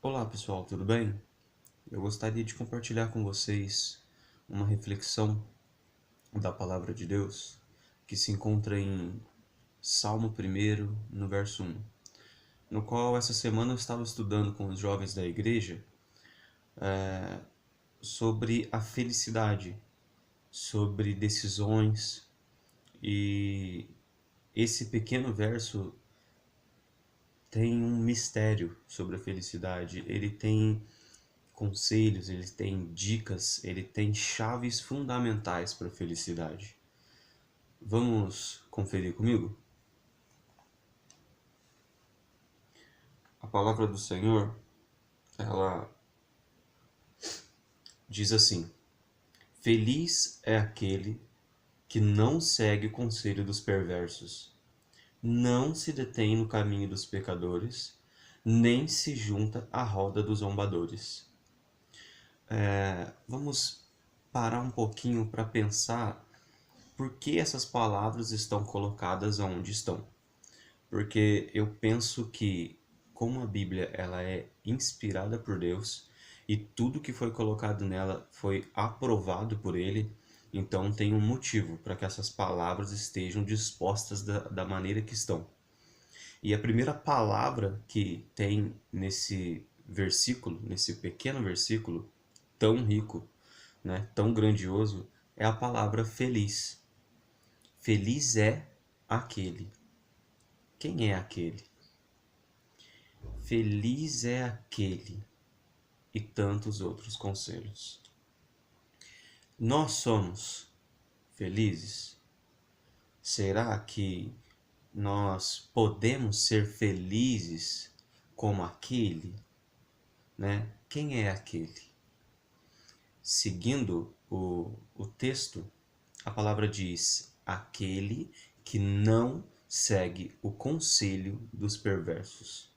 Olá pessoal, tudo bem? Eu gostaria de compartilhar com vocês uma reflexão da Palavra de Deus que se encontra em Salmo 1, no verso 1, no qual essa semana eu estava estudando com os jovens da igreja sobre a felicidade, sobre decisões, e esse pequeno verso tem um mistério sobre a felicidade. Ele tem conselhos, ele tem dicas, ele tem chaves fundamentais para a felicidade. Vamos conferir comigo? A palavra do Senhor, ela diz assim: Feliz é aquele que não segue o conselho dos perversos, não se detém no caminho dos pecadores, nem se junta à roda dos zombadores. Vamos parar um pouquinho para pensar por que essas palavras estão colocadas onde estão. Porque eu penso que, como a Bíblia ela é inspirada por Deus e tudo que foi colocado nela foi aprovado por Ele, então tem um motivo para que essas palavras estejam dispostas da maneira que estão. E a primeira palavra que tem nesse versículo, nesse pequeno versículo tão rico, né, tão grandioso, é a palavra feliz. Feliz é aquele. Quem é aquele? Feliz é aquele, e tantos outros conselhos. Nós somos felizes? Será que nós podemos ser felizes como aquele, né? Quem é aquele? Seguindo o texto, a palavra diz: aquele que não segue o conselho dos perversos.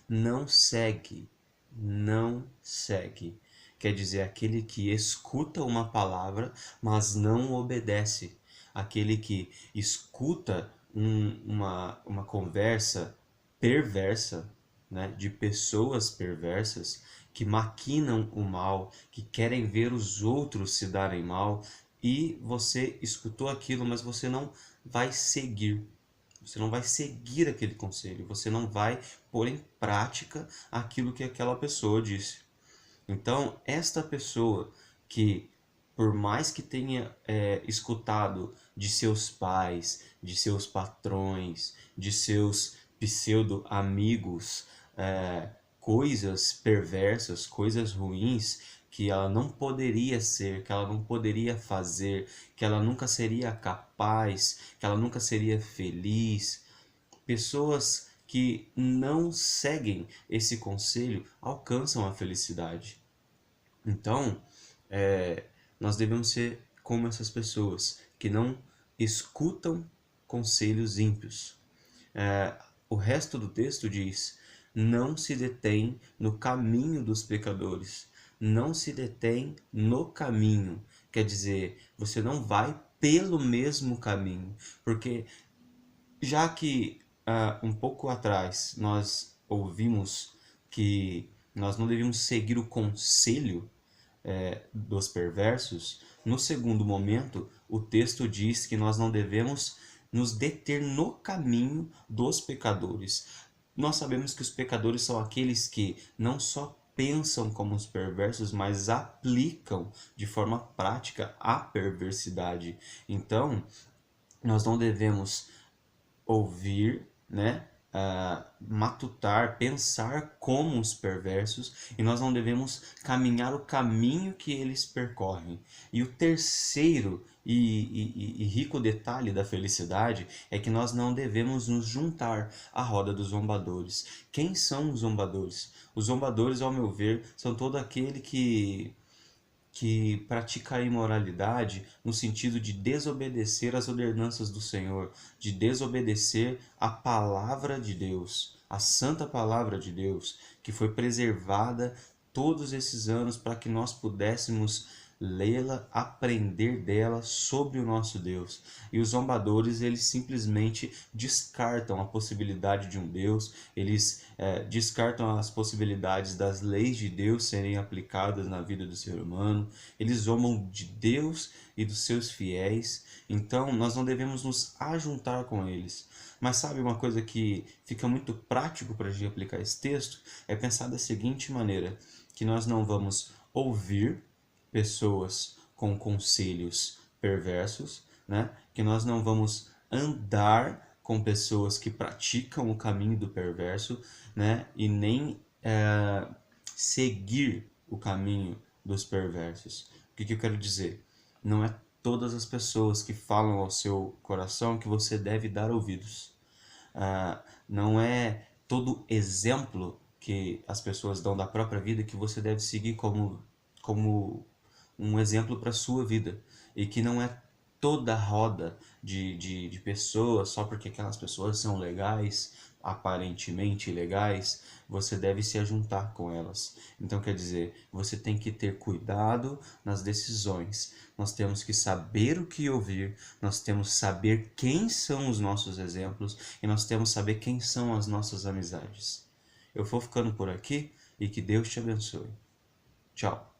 Não segue, não segue. Quer dizer, aquele que escuta uma palavra, mas não obedece. Aquele que escuta uma conversa perversa, né, de pessoas perversas que maquinam o mal, que querem ver os outros se darem mal, e você escutou aquilo, mas você não vai seguir. Você não vai seguir aquele conselho, você não vai pôr em prática aquilo que aquela pessoa disse. Então, esta pessoa que, por mais que tenha escutado de seus pais, de seus patrões, de seus pseudo-amigos, coisas perversas, coisas ruins, que ela não poderia ser, que ela não poderia fazer, que ela nunca seria capaz, que ela nunca seria feliz. Pessoas que não seguem esse conselho alcançam a felicidade. Então, nós devemos ser como essas pessoas que não escutam conselhos ímpios. O resto do texto diz: não se detém no caminho dos pecadores, não se detém no caminho. Quer dizer, você não vai pelo mesmo caminho, porque já que um pouco atrás nós ouvimos que nós não devíamos seguir o conselho dos perversos, no segundo momento o texto diz que nós não devemos nos deter no caminho dos pecadores. Nós sabemos que os pecadores são aqueles que não só pensam como os perversos, mas aplicam de forma prática a perversidade. Então, nós não devemos ouvir, né? Matutar, pensar como os perversos, e nós não devemos caminhar o caminho que eles percorrem. E o terceiro e rico detalhe da felicidade é que nós não devemos nos juntar à roda dos zombadores. Quem são os zombadores? Os zombadores, ao meu ver, são todo aquele que pratica a imoralidade no sentido de desobedecer às ordenanças do Senhor, de desobedecer à palavra de Deus, a santa palavra de Deus, que foi preservada todos esses anos para que nós pudéssemos lê-la, aprender dela sobre o nosso Deus. E os zombadores, eles simplesmente descartam a possibilidade de um Deus, eles descartam as possibilidades das leis de Deus serem aplicadas na vida do ser humano, eles zombam de Deus e dos seus fiéis. Então nós não devemos nos ajuntar com eles. Mas sabe uma coisa que fica muito prático para a gente aplicar esse texto? É pensar da seguinte maneira, que nós não vamos ouvir pessoas com conselhos perversos, né? Que nós não vamos andar com pessoas que praticam o caminho do perverso, né? E nem seguir o caminho dos perversos. O que eu quero dizer? Não é todas as pessoas que falam ao seu coração que você deve dar ouvidos. Não é todo exemplo que as pessoas dão da própria vida que você deve seguir como um exemplo para a sua vida. E que não é toda roda de pessoas, só porque aquelas pessoas são legais, aparentemente legais, você deve se ajuntar com elas. Então, quer dizer, você tem que ter cuidado nas decisões. Nós temos que saber o que ouvir, nós temos que saber quem são os nossos exemplos e nós temos que saber quem são as nossas amizades. Eu vou ficando por aqui e que Deus te abençoe. Tchau.